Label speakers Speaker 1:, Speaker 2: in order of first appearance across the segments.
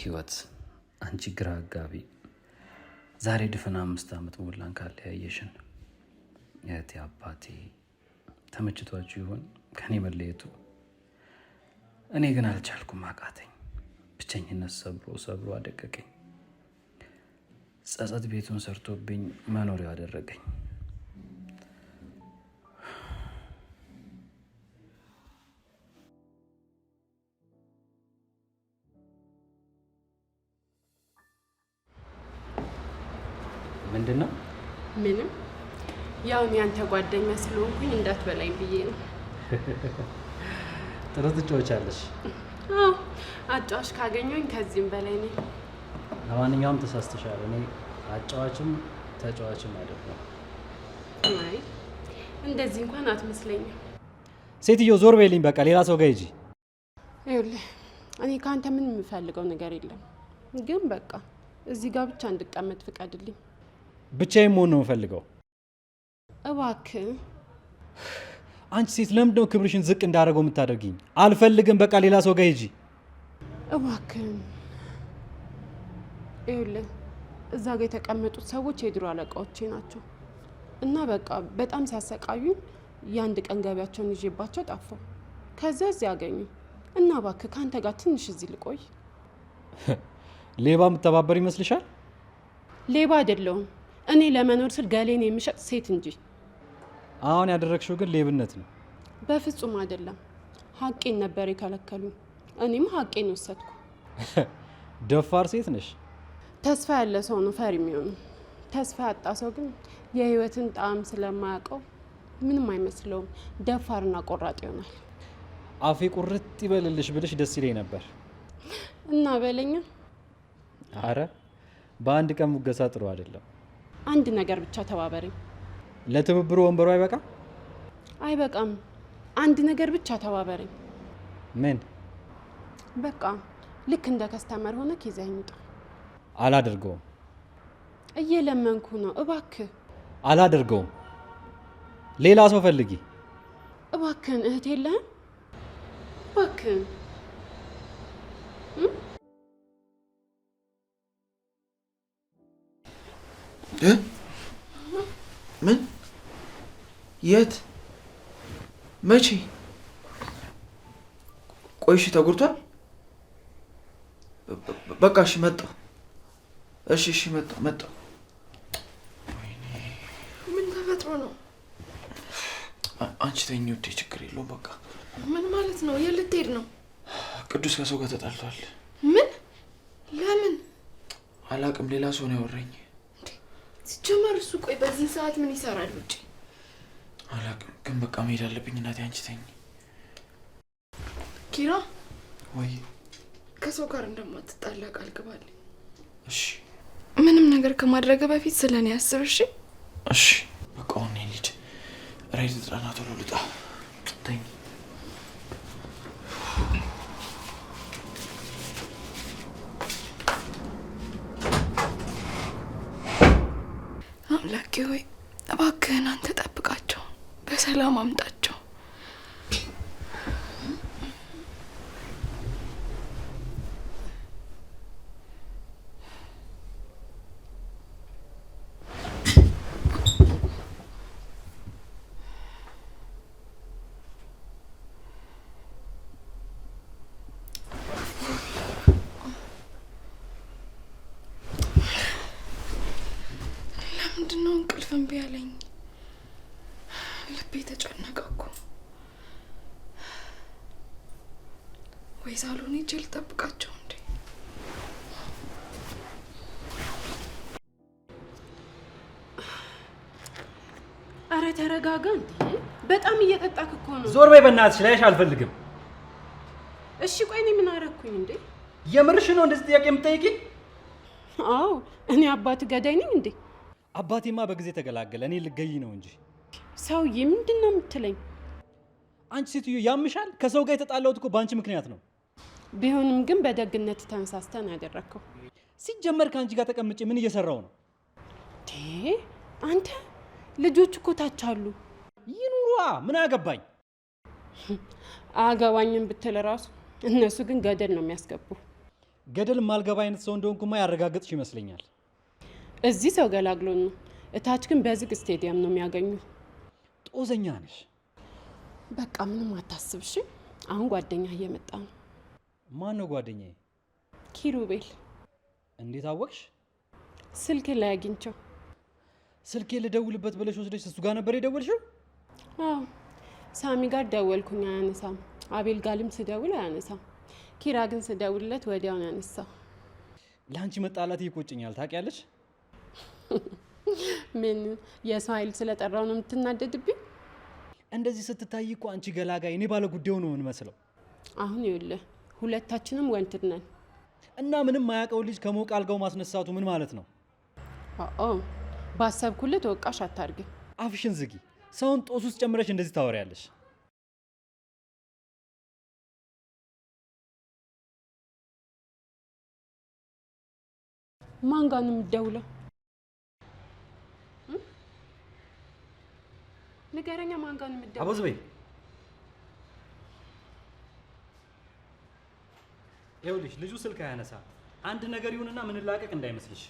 Speaker 1: ህይወት አንቺ ግራ አጋቢ ዛሬ ድፍን 5 ዓመት ሞላን ካለያየሽን እህቴ አባቴ ተመችቷችሁ ይሆን ከኔ መለየቱ እኔ ግን አልቻልኩም አቃተኝ ብቸኝነት ሰብሮ አደቀቀኝ ጸጸት ቤቱን ሰርቶብኝ መኖሪያ አደረገኝ ምንድነው
Speaker 2: ምንም ያው ያንተ ጓደኛ ስለሆንኩኝ እንዳትበላኝ ብዬ ነው
Speaker 1: ጥሩ ትጫወቻለሽ
Speaker 2: አጫዋች ካገኘኝ ከዚህም በላይ ነኝ
Speaker 1: ለማንኛውም ተሳስተሻል እኔ አጫዋችም ተጫዋችም አይደለም
Speaker 2: አይ እንደዚህ እንኳን አትመስለኝም
Speaker 1: ሴትዮ ዞር በይልኝ በቃ ሌላ ሰው ጋር ሂጂ
Speaker 2: ይኸውልህ እኔ ካንተ ምንም የምፈልገው ነገር የለም ግን በቃ እዚህ ጋር ብቻ እንድቀመጥ ፍቀድልኝ
Speaker 1: ብቻዬን መሆን ነው የምፈልገው
Speaker 2: እባክህ
Speaker 1: አንቺ ሴት ለምንድን ነው ክብርሽን ዝቅ እንዳደረገው የምታደርጊኝ አልፈልግም በቃ ሌላ ሰው ጋር ሂጂ
Speaker 2: እባክህ ይኸውልህ እዛ ጋር የተቀመጡት ሰዎች የድሮ አለቃዎቼ ናቸው እና በቃ በጣም ሲያሰቃዩኝ የአንድ ቀን ገቢያቸውን ይዤባቸው ጠፋሁ ከዛ እዚህ አገኙ እና እባክህ ካንተ ጋር ትንሽ እዚህ ልቆይ
Speaker 1: ሌባ የምተባበር ይመስልሻል
Speaker 2: ሌባ አይደለሁም እኔ ለመኖር ስል ገሌን የምሸጥ ሴት እንጂ
Speaker 1: አሁን ያደረግሽው ግን ሌብነት ነው
Speaker 2: በፍጹም አይደለም ሀቄን ነበር የከለከሉኝ እኔም ሀቄን ወሰድኩ
Speaker 1: ደፋር ሴት ነሽ
Speaker 2: ተስፋ ያለ ሰው ነው ፈሪ የሚሆነው ተስፋ ያጣ ሰው ግን የህይወትን ጣዕም ስለማያውቀው ምንም አይመስለውም ደፋርና ቆራጥ ይሆናል
Speaker 1: አፌ ቁርጥ ይበልልሽ ብልሽ ደስ ይለኝ ነበር
Speaker 2: እና በለኛ
Speaker 1: አረ በአንድ ቀን ሙገሳ ጥሩ አይደለም
Speaker 2: አንድ ነገር ብቻ ተባበረኝ
Speaker 1: ለትብብሩ ወንበሩ
Speaker 2: አይበቃም አንድ ነገር ብቻ ተባበረኝ
Speaker 1: ምን
Speaker 2: በቃ ልክ እንደ ከስተመር ሆነ ከይዘኝ ውጣ
Speaker 1: አላደርገውም
Speaker 2: እየለመንኩ ነው እባክህ
Speaker 1: አላደርገውም ሌላ ሰው ፈልጊ
Speaker 2: እባክህን እህት የለህም እባክህን
Speaker 3: ምን የት መቼ ቆይሽ ተጉርቷል በቃ እሺ መጣሁ እሺ መጣሁ
Speaker 4: ምን ተፈጥሮ ነው
Speaker 3: አንቺ ተኝ ውዴ ችግር የለውም በቃ
Speaker 4: ምን ማለት ነው የልትሄድ ነው
Speaker 3: ቅዱስ ከሰው ጋር ተጣልቷል
Speaker 4: ምን ለምን
Speaker 3: አላቅም ሌላ ሰው ነው ያወራኝ
Speaker 4: ሲጀመር እሱ ቆይ በዚህ ሰዓት ምን ይሰራል ውጪ
Speaker 3: አላቅም ግን በቃ መሄድ አለብኝ እናቴ አንቺ ተኝ
Speaker 4: ኪራ
Speaker 3: ወይ
Speaker 4: ከሰው ጋር እንደማትጣላ ቃል ግባልኝ
Speaker 3: እሺ
Speaker 4: ምንም ነገር ከማድረግ በፊት ስለኔ አስብ
Speaker 3: እሺ በቃ አሁን ልጅ ራይድ ጥራና ቶሎ ልጣ ተኝ
Speaker 4: አምላኬ ሆይ እባክህን አንተ ጠብቃቸው በሰላም አምጣቸው ምንድነው እንቅልፍ እምቢ አለኝ ልቤ ተጨነቀ እኮ ወይ ሳሎን ሂጅ ልጠብቃቸው እንዴ
Speaker 2: አረ ተረጋጋ እንዴ በጣም እየጠጣክ እኮ ነው
Speaker 1: ዞር በይ በእናትሽ ላይሽ አልፈልግም
Speaker 2: እሺ ቆይ እኔ ምን አደረኩኝ እንዴ
Speaker 1: የምርሽ ነው እንደዚህ ጥያቄ የምትጠይቂኝ
Speaker 2: አዎ እኔ አባት ገዳይ ነኝ እንዴ
Speaker 1: አባቴማ በጊዜ ተገላገለ እኔ ልገይ ነው እንጂ
Speaker 2: ሰውዬ ምንድነው የምትለኝ
Speaker 1: አንቺ ሴትዮ ያምሻል ከሰው ጋር የተጣላሁት እኮ ባንቺ ምክንያት ነው
Speaker 2: ቢሆንም ግን በደግነት ተነሳስተን ያደረከው
Speaker 1: ሲጀመር ካንቺ ጋር ተቀምጬ ምን እየሰራው ነው
Speaker 2: አንተ ልጆች እኮ ታች አሉ
Speaker 1: ይኑሯ ምን አገባኝ
Speaker 2: አገባኝም ብትል ራሱ እነሱ ግን ገደል ነው የሚያስገቡ
Speaker 1: ገደል ማልገባ አይነት ሰው እንደሆንኩማ ያረጋግጥሽ ይመስለኛል።
Speaker 2: እዚህ ሰው ገላግሎን ነው፣ እታች ግን በዝግ ስቴዲየም ነው የሚያገኙ።
Speaker 1: ጦዘኛ ነሽ።
Speaker 2: በቃ ምንም አታስብሽ። አሁን ጓደኛ እየመጣ ነው።
Speaker 1: ማን ነው ጓደኛዬ?
Speaker 2: ኪሩቤል።
Speaker 1: እንዴት አወቅሽ?
Speaker 2: ስልክ ላይ አግኝቸው።
Speaker 1: ስልኬ ልደውልበት ብለሽ ወስደሽ እሱ ጋር ነበር የደወልሽው?
Speaker 2: አዎ፣ ሳሚ ጋር ደወልኩኝ፣ አያነሳም። አቤል ጋርም ስደውል አያነሳም። ኪራ ግን ስደውልለት ወዲያውን ያነሳው።
Speaker 1: ለአንቺ መጣላት ይቆጭኛል ታውቂያለሽ።
Speaker 2: ምን የሰው ኃይል ስለጠራው ነው የምትናደድብኝ?
Speaker 1: እንደዚህ ስትታይ እኮ አንቺ ገላጋይ፣ እኔ ባለ ጉዳዩ ነው የምንመስለው።
Speaker 2: አሁን ይኸውልህ ሁለታችንም ወንትድ ነን
Speaker 1: እና ምንም ማያውቀው ልጅ ከሞቅ አልጋው ማስነሳቱ ምን ማለት ነው?
Speaker 2: አዎ ባሰብኩልህ ተወቃሽ አታርግኝ።
Speaker 1: አፍሽን ዝጊ። ሰውን ጦስ ውስጥ ጨምረሽ እንደዚህ ታወሪያለሽ።
Speaker 2: ማን ጋር ነው የምትደውለው? ንገረኛ፣ ማን ጋር ነው የምትደውለው?
Speaker 1: አቦዝ በይ። ይኸውልሽ ልጁ ስልክ አያነሳ። አንድ ነገር ይሁንና ምን ላቀቅ እንዳይመስልሽ።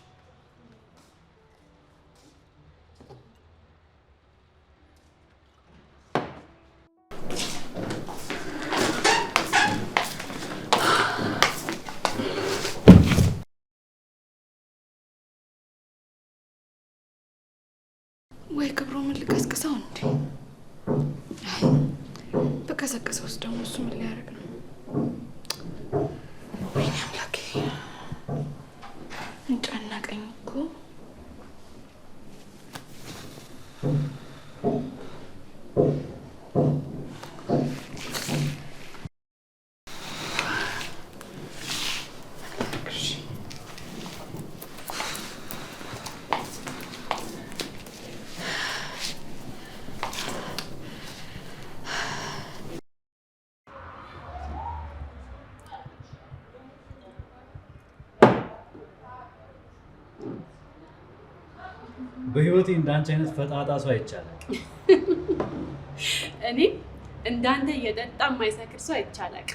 Speaker 4: ወይ ክብሮ ምን ልቀስቅሰው እንዴ? በቀሰቀሰው ውስጥ ደግሞ እሱ ምን ሊያደርግ ነው? ወይኔ አምላኬ እንጨነቀኝ እኮ።
Speaker 1: በህይወቴ እንዳንቺ አይነት ፈጣጣ ሰው አይቻልም።
Speaker 2: እኔ እንዳንተ እየጠጣ የማይሰክር ሰው አይቻላቅ።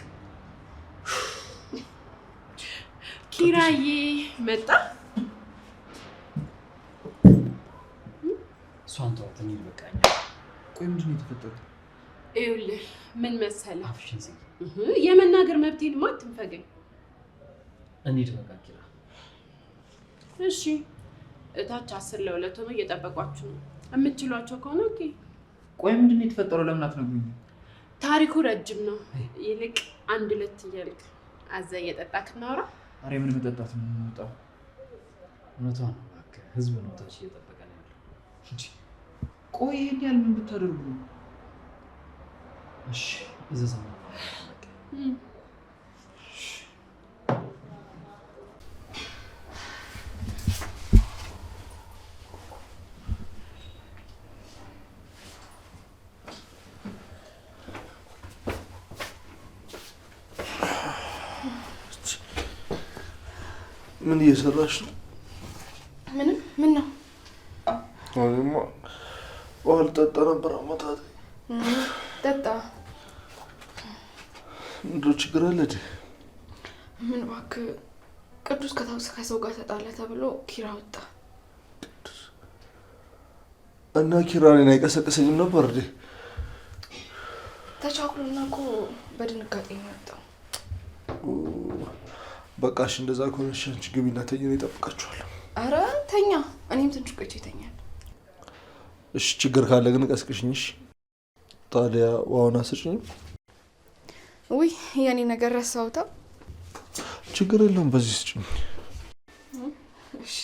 Speaker 2: ኪራዬ መጣ።
Speaker 1: እሷን ተዋት፣ እኔ በቃኝ።
Speaker 3: ቆይ ምንድን ነው የተፈጠረው?
Speaker 2: ይኸውልህ ምን መሰለህ፣
Speaker 1: አፍሽን ዝጊ።
Speaker 2: የመናገር መብቴንማ አትንፈገኝ።
Speaker 1: እንሂድ በቃ ኪራ።
Speaker 2: እሺ እታች 10 ለ2 ሆኖ እየጠበቋችሁ ነው። የምትችሏቸው ከሆነ ኦኬ።
Speaker 3: ቆይ ምንድን ነው የተፈጠረው? ለምን አትነግሩኝ?
Speaker 2: ታሪኩ ረጅም ነው። ይልቅ 1-2 እያልክ አዛ እየጠጣክ እናውራ።
Speaker 3: አሬ ምን መጠጣት ነው የምንወጣው?
Speaker 1: እውነቷን ነው እባክህ። ህዝብ ነው ታች እየጠበቀ ነው ያለው።
Speaker 3: ቆይ ይሄን ያህል ምን ብታደርጉ ነው?
Speaker 1: እሺ እዘዘማ።
Speaker 5: ምን እየሰራሽ ነው?
Speaker 4: ምንም። ምን ነው?
Speaker 5: እኔማ ውሃ ልጠጣ ነበር። አሞታል።
Speaker 4: ጠጣ።
Speaker 5: ምንድን ችግር አለ?
Speaker 4: ምን እባክህ፣ ቅዱስ ከሰው ጋር ተጣላ ተብሎ ኪራ ወጣ
Speaker 5: እና ኪራ እኔን አይቀሰቅሰኝም ነበር እንዴ?
Speaker 4: ተቻኩሎና እኮ በድንጋጤ ነው የወጣው።
Speaker 5: በቃ እሺ፣ እንደዛ ከሆነ እሺ፣ አንቺ ግቢና ተኝ፣ እኔ እጠብቃችኋለሁ።
Speaker 4: ኧረ ተኛ፣ እኔም ትንሽ ቆይቼ ይተኛል።
Speaker 5: እሺ፣ ችግር ካለ ግን ቀስቅሽኝ። እሺ። ታዲያ ውሃውን አስጭኝ።
Speaker 4: ውይ የኔ ነገር ረሳሁታ።
Speaker 5: ችግር የለውም፣ በዚህ ስጭኝ።
Speaker 4: እሺ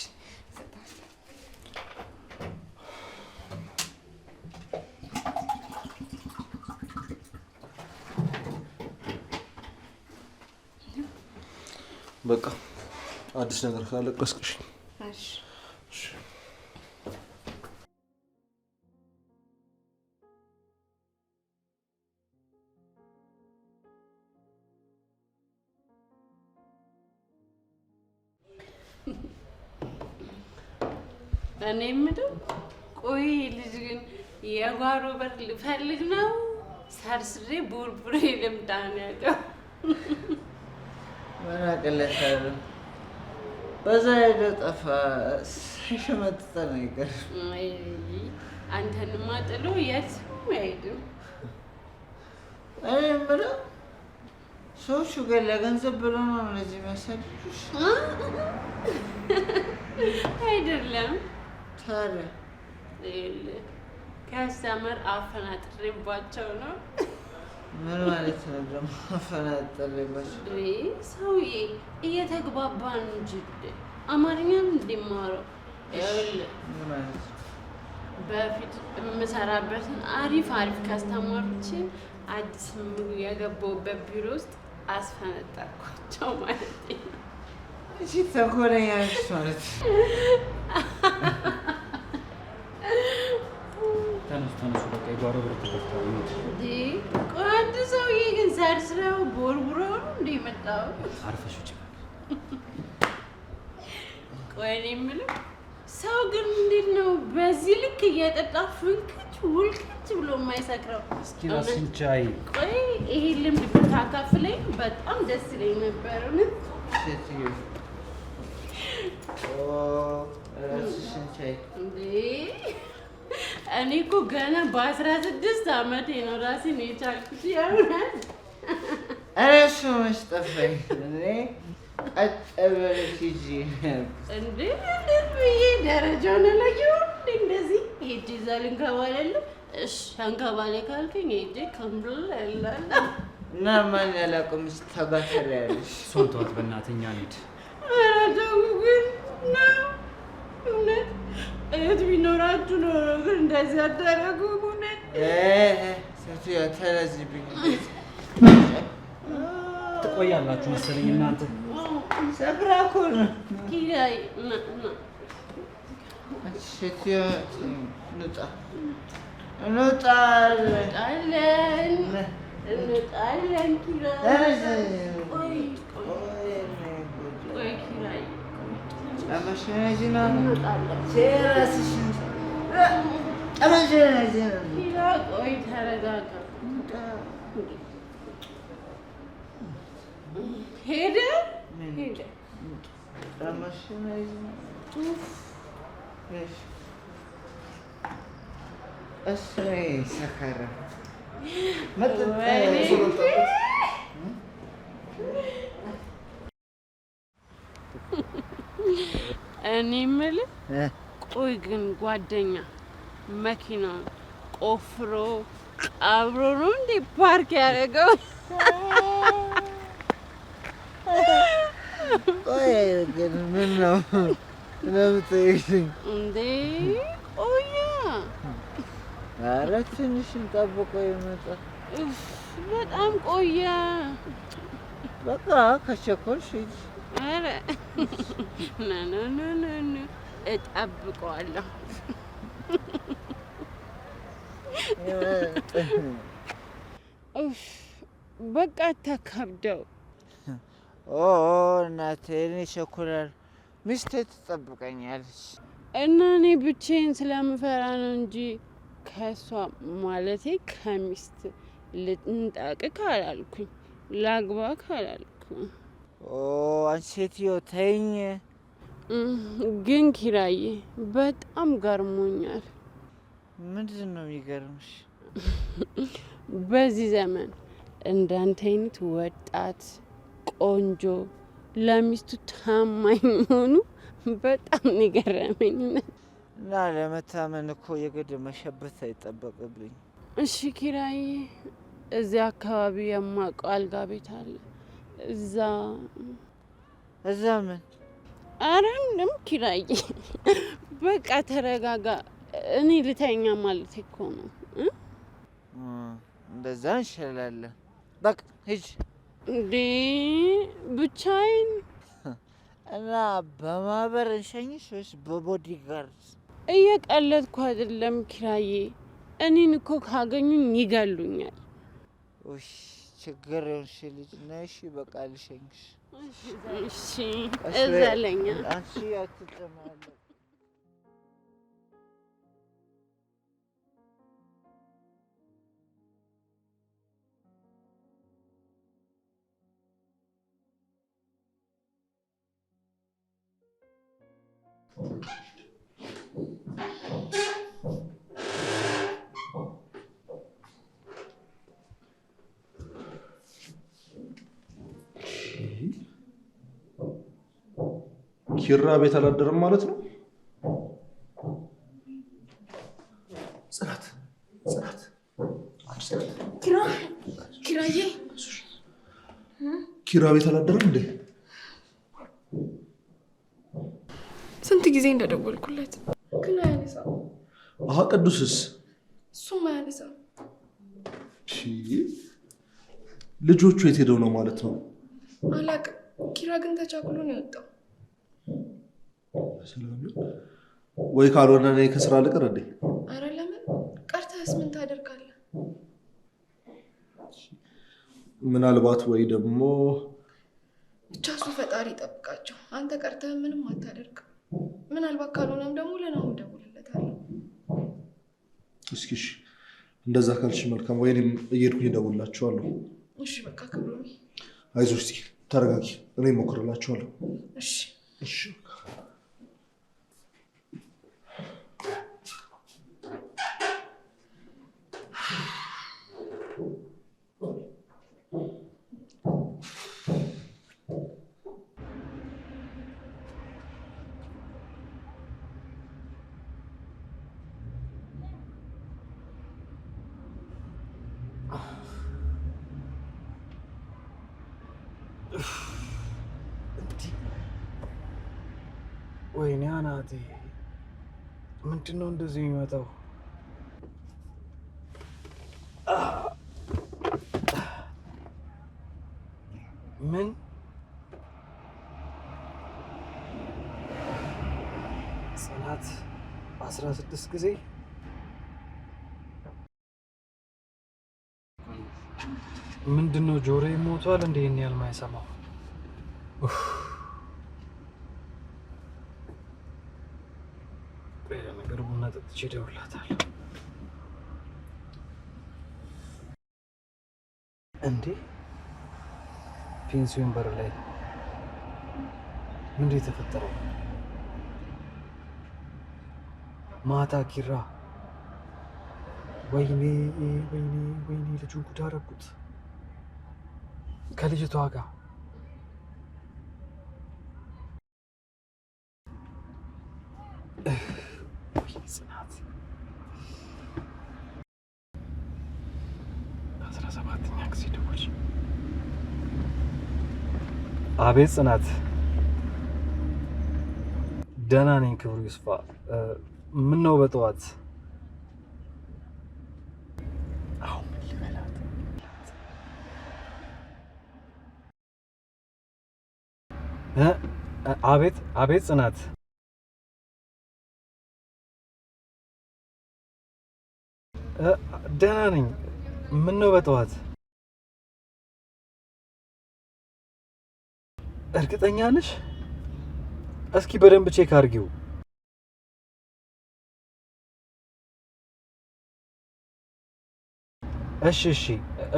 Speaker 5: በቃ አዲስ ነገር ካለ ቀስቅሽኝ።
Speaker 4: እሺ
Speaker 2: እኔ የምለው ቆይ ልጅ ግን የጓሮ በር ልፈልግ ነው ሰርስሬ ቡርቡሬ ልምጣ ነው ያለው።
Speaker 6: ምን አቅለታለሁ? በዛ ሄደው ጠፋ። ሲሸመጥጠ ነው ይቀር።
Speaker 2: አንተንማ ጥሎ የትም አይሄድም።
Speaker 6: እኔ የምለው ሰዎቹ ግን ለገንዘብ ብሎ ነው እነዚህ የሚያሳድዱሽ?
Speaker 2: አይደለም።
Speaker 6: ታዲያ
Speaker 2: ከስተመር አፈናጥሬባቸው ነው።
Speaker 6: ምን ማለት ነው ደግሞ አፈናጥሬባቸው?
Speaker 2: ሰውዬ እየተግባባን እንጂ አማርኛን እንዲማረው
Speaker 6: ምን ማለት ነው?
Speaker 2: በፊት የምሰራበትን አሪፍ ከስተመሮችን አዲስ የገባሁበት ቢሮ ውስጥ አስፈነጠርኳቸው ማለት ነው።
Speaker 6: እሺ ተንኮለኛ ነሽ ማለት
Speaker 1: ተነሱ በቃ የጓሮ በር ተከፍቷል።
Speaker 2: ቆይ አንድ ሰውዬ ግን ሰርስረው ቦርቡረው ነው እንደ የመጣው።
Speaker 1: አርፈሽ ውጭ።
Speaker 2: ቆይ እኔ የምለው ሰው ግን እንዴት ነው በዚህ ልክ እየጠጣ ፍንክች ውልክች ብሎ የማይሰክረው?
Speaker 1: እስኪ ራስሽን ቻይ።
Speaker 2: ቆይ ይሄ ልምድ ብታካፍለኝ በጣም ደስ ይለኝ ነበር።
Speaker 6: ሴትዮ ራስሽን ቻይ።
Speaker 2: እኔ እኮ ገና በ16 ዓመቴ ነው ራሴን የቻልኩት። የእውነት
Speaker 6: እሱ መች ጠፋኝ። እኔ ቀጥ ብለሽ ሂጂ
Speaker 2: እንዴ! እንዴት ብዬ ደረጃውን አላየሁም። እንደዚህ ሄጄ እዛ ልንከባለል። እሺ አንከባለ ካልከኝ ሄጄ ከምብል ያላለ
Speaker 6: እና ማን ያላውቅም ተጋተር ያለሽ
Speaker 1: እሷን ተዋት በእናትህ፣ እኛ እንሂድ።
Speaker 2: ኧረ ተው ግን ነው እውነት እህት ቢኖራችሁ ኖሮ ግን እንደዚህ አታደርጉም። እውነት
Speaker 6: ሴትዮዋ ተለዝብኝ።
Speaker 1: ትቆያላችሁ መሰለኝ እናንተ።
Speaker 6: ሰክራ እኮ ነው።
Speaker 2: ኪራይ
Speaker 6: ሴትዮዋ እንውጣ እንውጣለን
Speaker 2: እንውጣለን። ኪራይ ቆይ ኪራይ ቆይ ተረጋጋ። ሄደ
Speaker 6: ሰከረ
Speaker 2: እኔ የምልህ ቆይ ግን ጓደኛ መኪናውን ቆፍሮ ቀብሮ ነው እንዴ ፓርክ ያደረገው?
Speaker 6: ቆይ ግን ምን ነው ለምትይኝ
Speaker 2: እንዴ? ቆያ
Speaker 6: ኧረ ትንሽ ጠብቆ ይመጣል።
Speaker 2: በጣም ቆያ።
Speaker 6: በቃ ከቸኮልሽ ሂጂ።
Speaker 2: ኧረ ኖ እጠብቀዋለሁ። በቃ ተከብደው
Speaker 6: እናቴ እኔ ቸኩላለሁ። ሚስቴ ትጠብቀኛለች
Speaker 2: እና እኔ ብቻዬን ስለምፈራ ነው እንጂ ከእሷ ማለቴ ከሚስት ልንጠቅ ካላልኩኝ ላግባ ካላልኩኝ።
Speaker 6: አንቺ ሴትዮ ተይኝ።
Speaker 2: ግን ኪራዬ በጣም ገርሞኛል።
Speaker 6: ምንድን ነው የሚገርምሽ?
Speaker 2: በዚህ ዘመን እንዳንተ አይነት ወጣት ቆንጆ ለሚስቱ ታማኝ መሆኑ በጣም የገረመኝ።
Speaker 6: እና ለመታመን እኮ የግድ መሸበት አይጠበቅብኝ።
Speaker 2: እሺ ኪራዬ፣ እዚያ አካባቢ የማውቀው አልጋ ቤት አለ።
Speaker 6: እዛ ምን?
Speaker 2: ኧረ ምንም ኪራዬ፣ በቃ ተረጋጋ። እኔ ልተኛ ማለት እኮ ነው።
Speaker 6: እንደዛ እንችላለን። በቃ ሂጂ።
Speaker 2: እንዴ ብቻዬን?
Speaker 6: እና በማህበር እንሸኝሽ ወይስ በቦዲጋርድ?
Speaker 2: እየቀለድኩ አይደለም ኪራዬ። እኔን እኮ ካገኙኝ ይገሉኛል።
Speaker 6: ችግር የሆንሽ ልጅ ነሽ። በቃ ልሸኝሽ።
Speaker 2: እሺ እዘለኛ።
Speaker 6: አንቺ አትጨማለቅ።
Speaker 5: ኪራ ቤት አላደረም ማለት ነው? ጽናት
Speaker 4: ኪራዬ
Speaker 5: ኪራ ቤት አላደረም እንዴ?
Speaker 4: ስንት ጊዜ እንደደወልኩለት ግን አያነሳም።
Speaker 5: ቅዱስስ?
Speaker 4: እሱም አያነሳም።
Speaker 5: ልጆቹ የት ሄደው ነው ማለት ነው?
Speaker 4: አላቅም። ኪራ ግን ተቻኩሎ ነው የወጣው።
Speaker 5: ወይ ካልሆነ እኔ ከስራ ልቅር እንዴ?
Speaker 4: አረ ለምን ቀርተህስ ምን ታደርጋለህ?
Speaker 5: ምናልባት ወይ ደግሞ
Speaker 4: ብቻ እሱ ፈጣሪ ይጠብቃቸው። አንተ ቀርተህ ምንም አታደርግም። ምናልባት ካልሆነም ደግሞ ለናሁም እደውልለታለሁ።
Speaker 5: እስኪ እንደዛ ካልሽ መልካም። ወይኔም እየሄድኩኝ እደውልላችኋለሁ።
Speaker 4: እሺ በቃ ክብሮሜ
Speaker 5: አይዞሽ፣ እስኪ ተረጋጊ። እኔ እሞክርላችኋለሁ። እሺ
Speaker 1: ወይኔ አናቴ፣ ምንድን ነው እንደዚህ የሚመጣው? ምን ጽናት 16 ጊዜ? ምንድን ነው ጆሮዬ ሞቷል እንዴ? ይሄን ያህል የማይሰማው ነገር ቡና ጠጥቼ እደውልላታለሁ። እንዴ ፔንሲዮን በር ላይ ምንድን ነው የተፈጠረው? ማታ ኪራ፣ ወይኔ ልጁን ጉድ አደረጉት ከልጅቷ ጋር። ጽናት 17ኛ ጊዜ ደወልሽ? አቤት ጽናት። ደህና ነኝ ክብሩ ይስፋ። ምን ነው በጠዋት? አሁን ምን ልበላት? አቤት ጽናት። ደህና ነኝ። ምን ነው በጠዋት? እርግጠኛ ነሽ? እስኪ በደንብ ቼክ አድርጊው።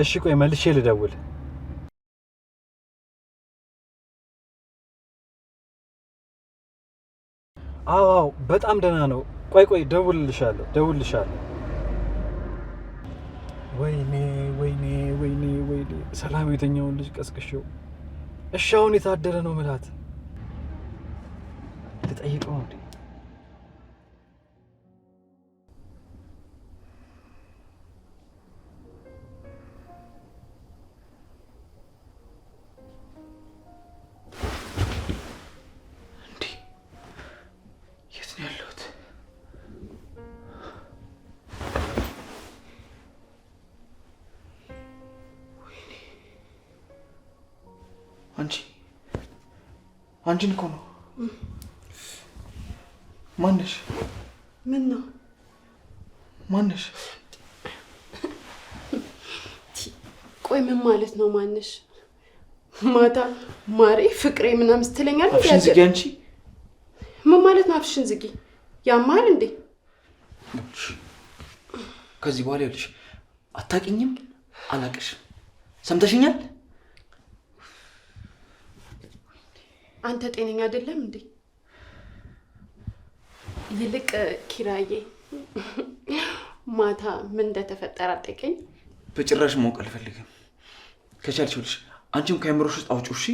Speaker 1: እሺ ቆይ መልሼ ልደውል። አዎ በጣም ደህና ነው። ቆይ ደውልልሻለሁ። ወይኔ ሰላም የተኛውን ልጅ ቀስቅሼው። እሺ አሁን የታደረ ነው ምላት ልጠይቀው እንዴ?
Speaker 3: የት ነው ያለሁት? አንቺን እኮ ነው። ማነሽ?
Speaker 2: ምን ነው?
Speaker 3: ማነሽ?
Speaker 2: ቆይ ምን ማለት ነው ማነሽ? ማታ ማሬ ፍቅሬ ምናምን ስትለኛል።
Speaker 3: አፍሽን ዝጊ አንቺ።
Speaker 2: ምን ማለት ነው አፍሽን ዝጊ? ያማል እንዴ?
Speaker 3: ከዚህ በኋላ ይኸውልሽ አታውቂኝም፣ አላውቅሽም። ሰምተሽኛል?
Speaker 2: አንተ ጤነኛ አይደለም እንዴ? ይልቅ ኪራዬ ማታ ምን እንደተፈጠረ አጠይቀኝ።
Speaker 3: በጭራሽ ማወቅ አልፈልግም። ከቻልሽልሽ አንቺም ከአእምሮሽ ውስጥ አውጪው። እሺ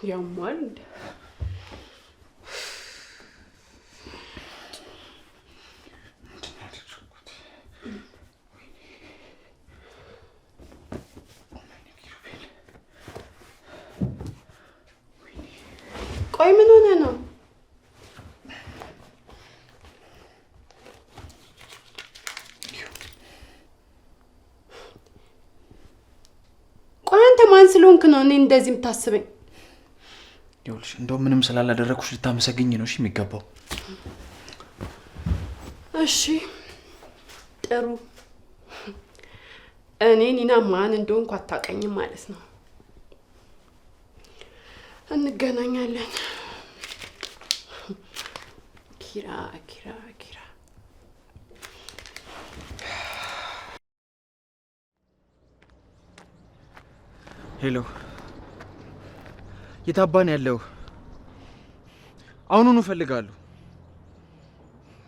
Speaker 2: ያሟል። ቆይ ምን ሆነ ነው? ቆይ አንተ ማን ስለሆንክ ነው እኔ እንደዚህ የምታስበኝ?
Speaker 3: ይኸውልሽ እንደው ምንም ስላላደረኩሽ ልታመሰግኝ ነው እሺ የሚገባው።
Speaker 2: እሺ ጥሩ። እኔ ኒና ማን እንደሆንኩ አታውቀኝም ማለት ነው። እንገናኛለን። ኪራ ኪራ ኪራ
Speaker 3: ሄሎ፣ የታባን ያለው? አሁኑኑ እፈልጋለሁ።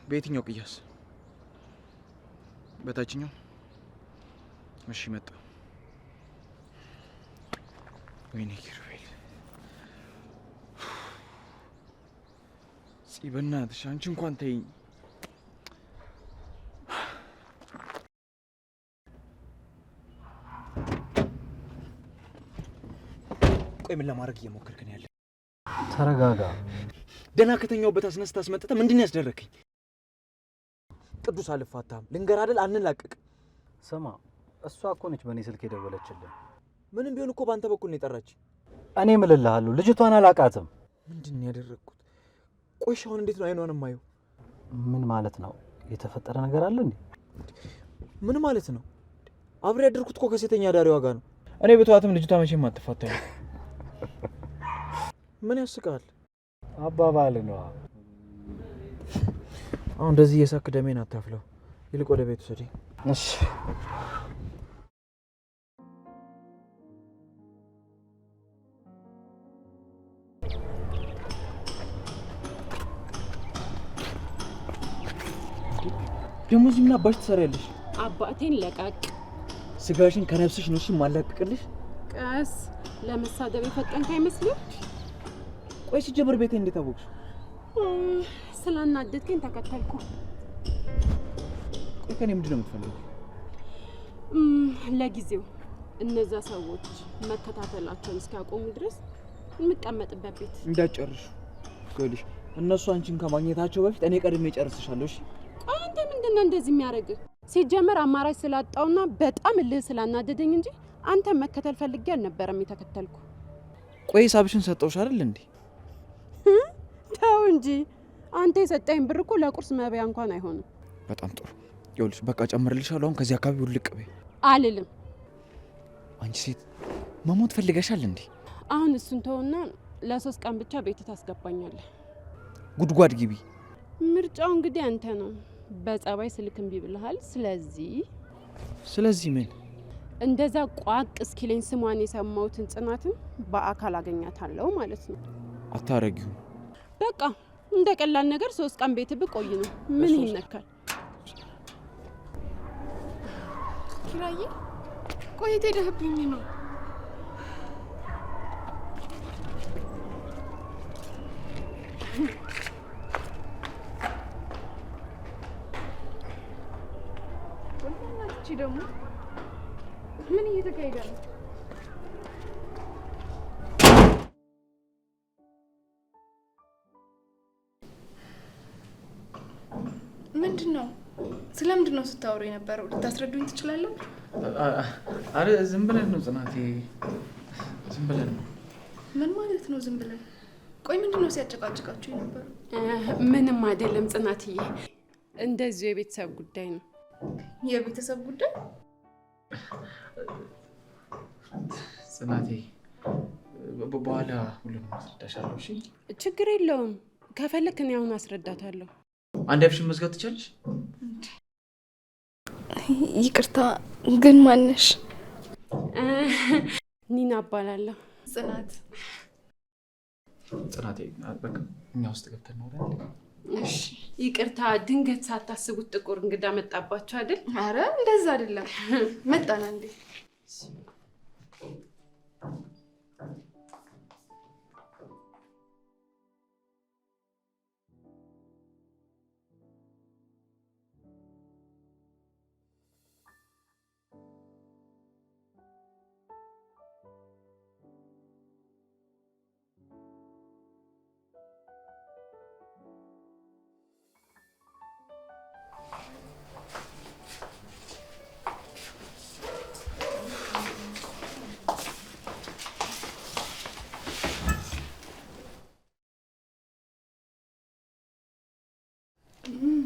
Speaker 3: በየትኛው ቅያስ? በታችኛው? እሺ መጣ። ወይኔ ኪሩቤል፣ በእናትሽ አንቺ እንኳን ተይኝ። ቆይ ምን ለማድረግ እየሞከርክ ነው ያለ?
Speaker 1: ተረጋጋ።
Speaker 3: ደህና ከተኛውበት አስነስታ አስመጥተህ ምንድን ነው ያስደረከኝ? ቅዱስ አልፋታም። ልንገር አይደል አንላቀቅ።
Speaker 1: ስማ፣ እሷ እኮ ነች በእኔ ስልክ የደወለችልኝ።
Speaker 3: ምንም ቢሆን እኮ በአንተ በኩል ነው የጠራች።
Speaker 1: እኔ እምልልሃለሁ ልጅቷን አላውቃትም።
Speaker 3: ምንድን ነው ያደረግኩት? ቆይ አሁን እንዴት ነው አይኗን የማየው?
Speaker 1: ምን ማለት ነው? የተፈጠረ ነገር አለ እንዴ?
Speaker 3: ምን ማለት ነው? አብሬ ያደርኩት እኮ ከሴተኛ ዳሪዋ ጋር ነው። እኔ በተዋትም ልጅቷ መቼም አትፋታኝ። ምን ያስቃል?
Speaker 1: አባባል ነው።
Speaker 3: አሁን እንደዚህ እየሳክ ደሜን አታፍለው። ይልቅ ወደ ቤት ውሰደኝ።
Speaker 1: እሺ።
Speaker 3: ደግሞ እዚህ ምን አባሽ ትሰሪያለሽ?
Speaker 2: አባቴን ለቃቅ።
Speaker 3: ስጋሽን ከነፍስሽ ነው እሺ ማላቅቅልሽ።
Speaker 2: ቀስ ለመሳደብ የፈጠንክ አይመስልም?
Speaker 3: ቆይ ሲጀምር ቤቴ እንዴት አወቅሽ?
Speaker 2: ስላናደድከኝ ተከተልኩ።
Speaker 3: ቆይ ከኔ ምንድን ነው የምትፈልጊው?
Speaker 2: ለጊዜው እነዛ ሰዎች መከታተላቸውን እስኪያቆሙ ድረስ የምቀመጥበት ቤት
Speaker 3: እንዳትጨርሹ። ቆይልሽ እነሱ አንቺን ከማግኘታቸው በፊት እኔ ቀድሜ እጨርስሻለሁ። እሺ
Speaker 2: አንተ ምንድነው እንደዚህ የሚያደርግ? ሲጀመር አማራጭ ስላጣውና በጣም እልህ ስላናደደኝ እንጂ አንተ መከተል ፈልጌ አልነበረም የተከተልኩ።
Speaker 3: ቆይ ሂሳብሽን ሰጠውሽ አይደል እንዴ?
Speaker 2: ተው እንጂ አንተ የሰጠኝ ብር እኮ ለቁርስ መብያ እንኳን አይሆንም።
Speaker 3: በጣም ጥሩ። ይኸውልሽ በቃ ጨምርልሻለሁ። አሁን ከዚህ አካባቢ ውልቅ በይ።
Speaker 2: አልልም።
Speaker 3: አንቺ ሴት መሞት ፈልገሻል እንዴ?
Speaker 2: አሁን እሱን ተውና ለ3 ቀን ብቻ ቤት ታስገባኛለህ።
Speaker 3: ጉድጓድ ግቢ።
Speaker 2: ምርጫው እንግዲህ አንተ ነው። በጸባይ ስልክ እምቢ ብለሃል። ስለዚህ
Speaker 3: ምን
Speaker 2: እንደዛ ቋቅ እስኪለኝ ስሟን የሰማሁትን ጽናትን በአካል አገኛታለሁ ማለት ነው።
Speaker 3: አታረጊው።
Speaker 2: በቃ እንደ ቀላል ነገር 3 ቀን ቤት ብቆይ ነው። ምን ይነካል?
Speaker 4: ኪራዬ ቆይቴ ደህብኝ ነው። ደግሞ ምን እየተካሄደ ነው? ምንድን ነው? ስለምንድን ነው ስታወሩ የነበረው? ልታስረዱኝ ትችላለህ?
Speaker 3: አረ ዝም ብለን ነው ጽናቴ፣ ዝም ብለን ነው።
Speaker 4: ምን ማለት ነው ዝም ብለን? ቆይ ምንድን ነው ሲያጨቃጭቃችሁ የነበረው?
Speaker 2: ምንም አይደለም ጽናትዬ፣ እንደዚሁ የቤተሰብ ጉዳይ ነው።
Speaker 4: የቤተሰብ ጉዳይ?
Speaker 3: ጽናቴ በኋላ ሁሉም አስረዳሻለሁ። እሺ
Speaker 2: ችግር የለውም። ከፈለክ እኔ አሁን አስረዳታለሁ።
Speaker 3: አንድ አፍሽን መዝጋት ትችላለሽ?
Speaker 4: ይቅርታ ግን ማነሽ?
Speaker 2: ኒና እባላለሁ።
Speaker 4: ጽናት።
Speaker 3: ጽናቴ በቃ እኛ ውስጥ ገብተን ነው አይደል?
Speaker 2: እሺ ይቅርታ፣ ድንገት ሳታስቡት ጥቁር እንግዳ መጣባችሁ አይደል?
Speaker 4: አረ እንደዛ አይደለም። መጣና እንዴ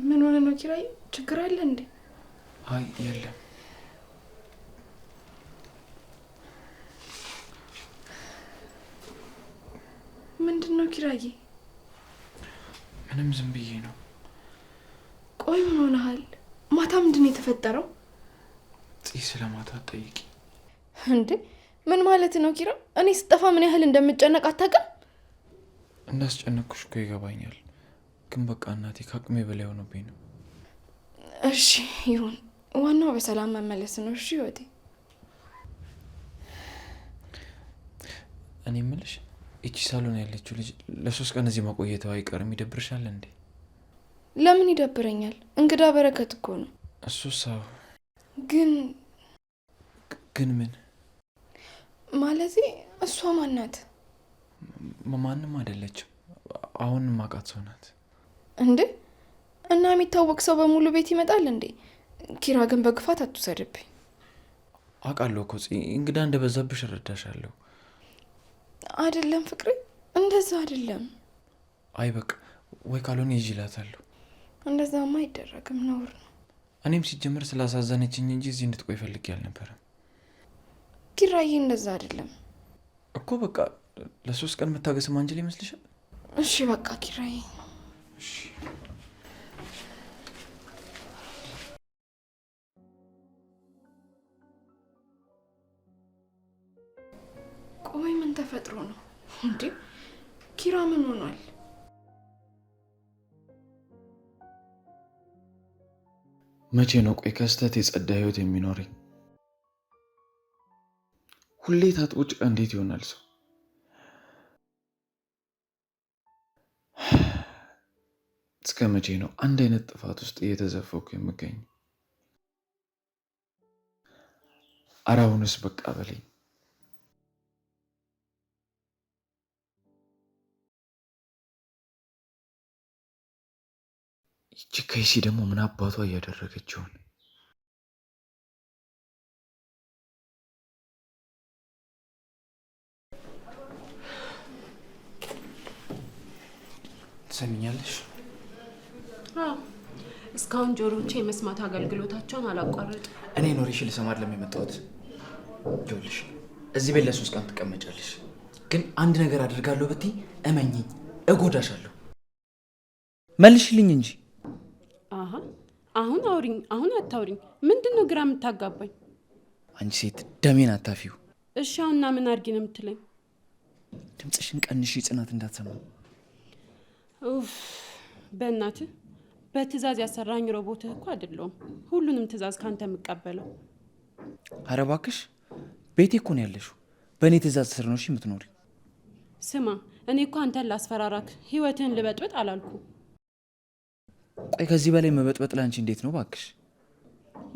Speaker 4: ምን ሆነ ነው ኪራይ? ችግር አለ እንዴ?
Speaker 3: አይ የለም።
Speaker 4: ምንድነው ኪራይ?
Speaker 3: ምንም ዝም ብዬ ነው።
Speaker 4: ቆይ ምን ሆነሃል? ማታ ምንድነው የተፈጠረው?
Speaker 3: ስለማታ ጠይቂ
Speaker 4: እንዴ? ምን ማለት ነው ኪራ? እኔ ስጠፋ ምን ያህል እንደምጨነቅ አታውቅም?
Speaker 3: እንዳስጨነቅኩሽ እኮ ይገባኛል፣ ግን በቃ እናቴ ከአቅሜ በላይ ሆኖብኝ ነው።
Speaker 4: እሺ ይሁን፣ ዋናው በሰላም መመለስ ነው። እሺ ወዴ
Speaker 3: እኔ የምልሽ እቺ ሳሎን ያለችው ልጅ ለ3 ቀን እዚህ መቆየቷ አይቀርም? ይደብርሻል እንዴ?
Speaker 4: ለምን ይደብረኛል? እንግዳ በረከት እኮ ነው።
Speaker 3: እሱስ አዎ። ግን ምን
Speaker 4: ማለቴ እሷ ማናት?
Speaker 3: ማንም አይደለችም። አሁን ማቃት ሰው ናት።
Speaker 4: እንዴ? እና የሚታወቅ ሰው በሙሉ ቤት ይመጣል እንዴ? ኪራ ግን በግፋት አትውሰድብኝ።
Speaker 3: አውቃለሁ እኮ እንግዳ እንደበዛብሽ እረዳሻለሁ።
Speaker 4: አይደለም ፍቅሬ፣ እንደዛ አይደለም።
Speaker 3: አይ በቃ ወይ ካልሆነ ይጅላታለሁ።
Speaker 4: እንደዛማ አይደረግም፣ ነውር ነው።
Speaker 3: እኔም ሲጀምር ስላሳዘነችኝ እንጂ እዚህ እንድትቆይ ፈልጌ አልነበረም።
Speaker 4: ኪራዬ እንደዛ አይደለም
Speaker 3: እኮ። በቃ ለ3 ቀን መታገስ ማንችል ይመስልሻል?
Speaker 4: እሺ በቃ ኪራዬ።
Speaker 3: እሺ
Speaker 4: ቆይ ምን ተፈጥሮ ነው እንዴ? ኪራ ምን ሆኗል?
Speaker 3: መቼ ነው ቆይ ከስተት የጸዳ ህይወት የሚኖረኝ? ሁሌ ታጥቦ ጭቃ እንዴት ይሆናል ሰው? እስከ መቼ ነው አንድ አይነት ጥፋት ውስጥ እየተዘፈኩ የምገኝ? አራውንስ በቃ በለኝ። ይቺ ከይሲ ደግሞ ምን አባቷ እያደረገችውን? ትሰሚኛለሽ?
Speaker 2: እስካሁን ጆሮቼ የመስማት አገልግሎታቸውን አላቋረጡ።
Speaker 3: እኔ ኖሪሽ ልሰማድ ለሚመጣሁት ይኸውልሽ፣ እዚህ ቤት ለ3 ቀን ትቀመጫለሽ። ግን አንድ ነገር አድርጋለሁ ብትይ እመኚኝ፣ እጎዳሻለሁ። መልሽልኝ እንጂ።
Speaker 2: አሁን አውሪኝ፣ አሁን አታውሪኝ። ምንድነው ግራ የምታጋባኝ?
Speaker 3: አንቺ ሴት ደሜን አታፊው።
Speaker 2: እሺ አሁንና ምን አድርጊ ነው የምትለኝ?
Speaker 3: ድምፅሽን ቀንሺ፣ ጽናት እንዳትሰማ።
Speaker 2: ኡፍ በእናትህ በትዕዛዝ ያሰራኝ ሮቦትህ እኮ አይደለሁም። ሁሉንም ትዕዛዝ ካንተ የምቀበለው።
Speaker 3: ኧረ እባክሽ፣ ቤቴ እኮ ነው ያለሽው። በእኔ ትዕዛዝ ስር ነው የምትኖሪ።
Speaker 2: ስማ፣ እኔ እኮ አንተን ላስፈራራክ ህይወትህን ልበጥበጥ አላልኩ።
Speaker 3: ቆይ ከዚህ በላይ መበጥበጥ ላንቺ እንዴት ነው እባክሽ?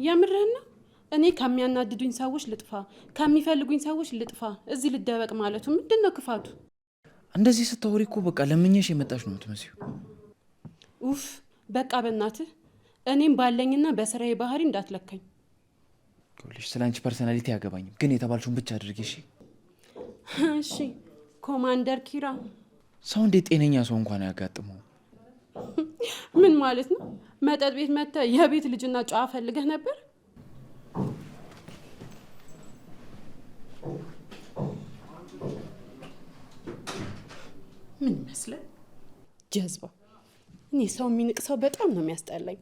Speaker 2: የምርህን ነው? እኔ ከሚያናድዱኝ ሰዎች ልጥፋ፣ ከሚፈልጉኝ ሰዎች ልጥፋ፣ እዚህ ልደበቅ ማለቱ ምንድን ነው ክፋቱ?
Speaker 3: እንደዚህ ስታወሪ እኮ በቃ ለምኜሽ የመጣሽ ነው የምትመስዪው።
Speaker 2: ኡፍ በቃ በእናትህ እኔም ባለኝና በስራዬ ባህሪ እንዳትለካኝ።
Speaker 3: ይኸውልሽ ስለ አንቺ ፐርሰናሊቲ አያገባኝም፣ ግን የተባልሽውን ብቻ አድርጊ እሺ?
Speaker 2: እሺ ኮማንደር ኪራ።
Speaker 3: ሰው እንዴት ጤነኛ ሰው እንኳን አያጋጥመው?
Speaker 2: ምን ማለት ነው? መጠጥ ቤት መጥተህ የቤት ልጅና ጨዋ ፈልገህ ነበር? ምን ይመስላል ጀዝባ። እኔ ሰው የሚንቅ ሰው በጣም ነው የሚያስጠላኝ።